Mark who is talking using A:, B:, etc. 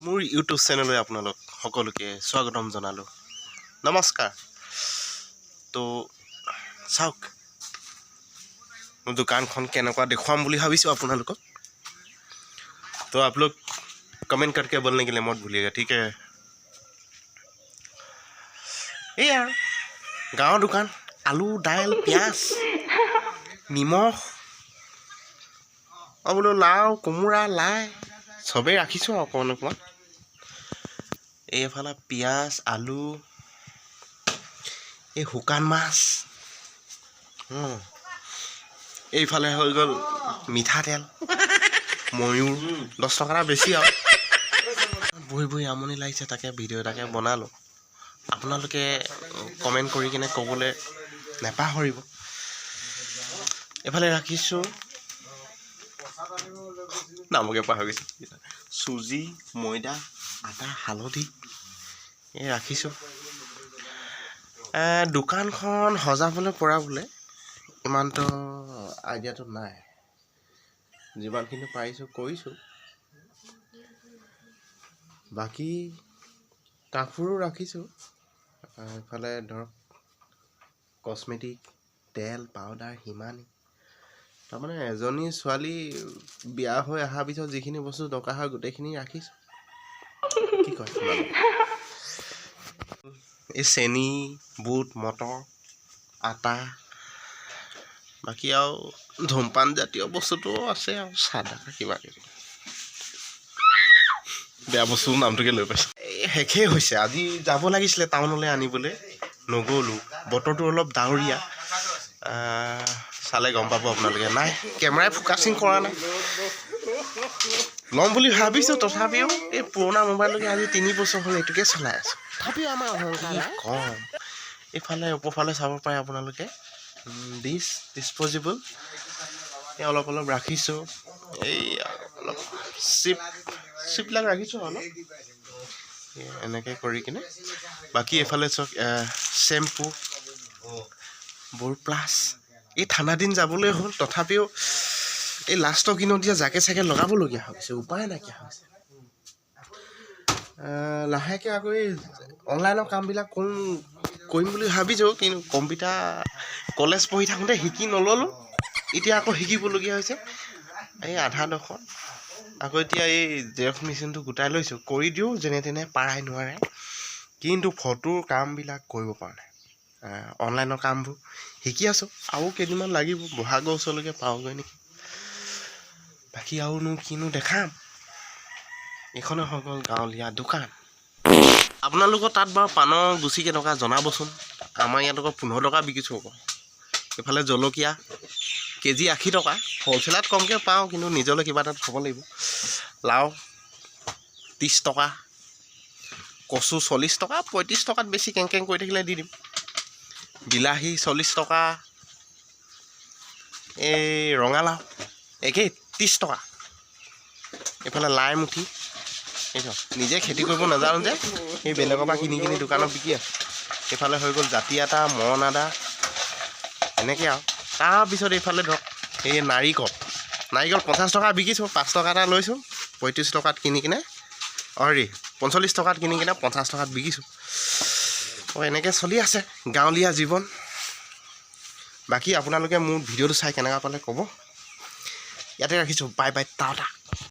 A: মোৰ ইউটিউব চেনেললৈ আপোনালোক সকলোকে স্বাগতম জনালোঁ। নমস্কাৰ। তো চাওক, মোৰ দোকানখন কেনেকুৱা দেখুৱাম বুলি ভাবিছোঁ আপোনালোকক। तो आप लोग कमेंट करके बोलने के लिए मत भूलिएगा, ठीक है। ये यार गाँव दुकान आलू दाल प्याज निमख और बोलो लाव कोमोरा लाई सबे राखिছোঁ অকণমান অকণমান। এইফালে পিঁয়াজ আলু এই শুকান মাছ এইফালে হৈ গ'ল মিঠাতেল ময়ূৰ 10 টকা বেছি আৰু বহি বহি আমনি লাগিছে, তাকে ভিডিঅ' এটাকে বনালোঁ। আপোনালোকে কমেণ্ট কৰি কিনে ক'বলৈ নেপাহৰিব। এইফালে ৰাখিছোঁ নামকে পাহৰি গৈছোঁ, চুজি ময়দা আটা হালধি এই ৰাখিছোঁ। দোকানখন সজাবলৈ পৰা বোলে ইমানটো আইডিয়াটো নাই, যিমানখিনি পাৰিছোঁ কৰিছোঁ। বাকী কাপোৰো ৰাখিছোঁ। এইফালে ধৰক কচমেটিক তেল পাউডাৰ হিমানী, তাৰমানে এজনী ছোৱালী বিয়া হৈ অহাৰ পিছত যিখিনি বস্তু দৰকাৰ হয় গোটেইখিনি ৰাখিছোঁ। কি কয় এই চেনি বুট মটৰ আটা, বাকী আৰু ধূমপান জাতীয় বস্তুটো আছে আৰু চাদা কিবা কিবি বেয়া বস্তুৰ নামটোকে লৈ পাইছোঁ। এই শেষেই হৈছে, আজি যাব লাগিছিলে টাউনলৈ আনিবলৈ, নগ'লোঁ। বতৰটো অলপ ডাৱৰীয়া, চালে গম পাব আপোনালোকে। নাই কেমেৰাই ফ'কাচিং কৰা নাই, ল'ম বুলি ভাবিছোঁ। তথাপিও এই পুৰণা মোবাইলটোকে আজি 3 বছৰ হ'ল এইটোকে চলাই আছোঁ। তথাপিও আমাৰ কম। এইফালে ওপৰফালে চাব পাৰে আপোনালোকে ডিছপ'জিবল এই অলপ অলপ ৰাখিছোঁ। এই অলপ চিপবিলাক ৰাখিছোঁ অলপ এনেকৈ কৰি কিনে। বাকী এইফালে চাওক শ্বেম্পু বোৰ প্লাছ। এই ঠাণ্ডা দিন যাবলৈ হ'ল, তথাপিও এই লাষ্টৰ কিনত দিয়া জাকে চাকে লগাবলগীয়া হৈছে, উপায় নাইকিয়া হৈছে। লাহেকৈ আকৌ এই অনলাইনৰ কামবিলাক কৰিম বুলি ভাবিছোঁ, কিন্তু কম্পিউটাৰ কলেজ পঢ়ি থাকোঁতে শিকি নল'লোঁ, এতিয়া আকৌ শিকিবলগীয়া হৈছে। এই আধা ডোখৰ আকৌ এতিয়া এই জেৰক্স মেচিনটো গোটাই লৈছোঁ, কৰি দিওঁ যেনে তেনে পাৰাই নোৱাৰে, কিন্তু ফটোৰ কামবিলাক কৰিব পৰা নাই। অনলাইনৰ কামবোৰ শিকি আছোঁ, আৰু কেইদিনমান লাগিব, বহাগৰ ওচৰলৈকে পাওঁগৈ নেকি। বাকী আৰুনো কিনো দেখাম। এইখনে হৈ গ'ল গাঁৱলীয়া দোকান। আপোনালোকৰ তাত বাৰু পাণৰ গুচি কেইটকা জনাবচোন। আমাৰ ইয়াত আকৌ 15 টকা বিকিছোঁ আকৌ। এইফালে জলকীয়া কেজি 80 টকা, হ'লচেলত কমকৈ পাওঁ, কিন্তু নিজলৈ কিবা এটা থ'ব লাগিব। লাও 30 টকা, কচু 40 টকা, 35 টকাত বেছি কেং কৰি থাকিলে দি দিম। বিলাহী 40 টকা, এই ৰঙালাও একেই 30 টকা। এইফালে লাই মুঠি, এইটো নিজে খেতি কৰিব নাজানো যে সেই বেলেগৰ পৰা কিনি দোকানত বিকি আছোঁ। এইফালে হৈ গ'ল জাতি আটা মৰণ আদা এনেকৈ আৰু। তাৰপিছত এইফালে ধৰক এই নাৰিকল 50 টকা বিকিছোঁ, 5 টকা এটা লৈছোঁ, 35 টকাত কিনি কিনে 45 টকাত কিনি কিনে 50 টকাত বিকিছোঁ। এনেকৈ চলি আছে গাঁৱলীয়া জীৱন। বাকী আপোনালোকে মোৰ ভিডিঅ'টো চাই কেনেকুৱা পালে ক'ব। ইয়াতে ৰাখিছোঁ, বাই বাই টাটা।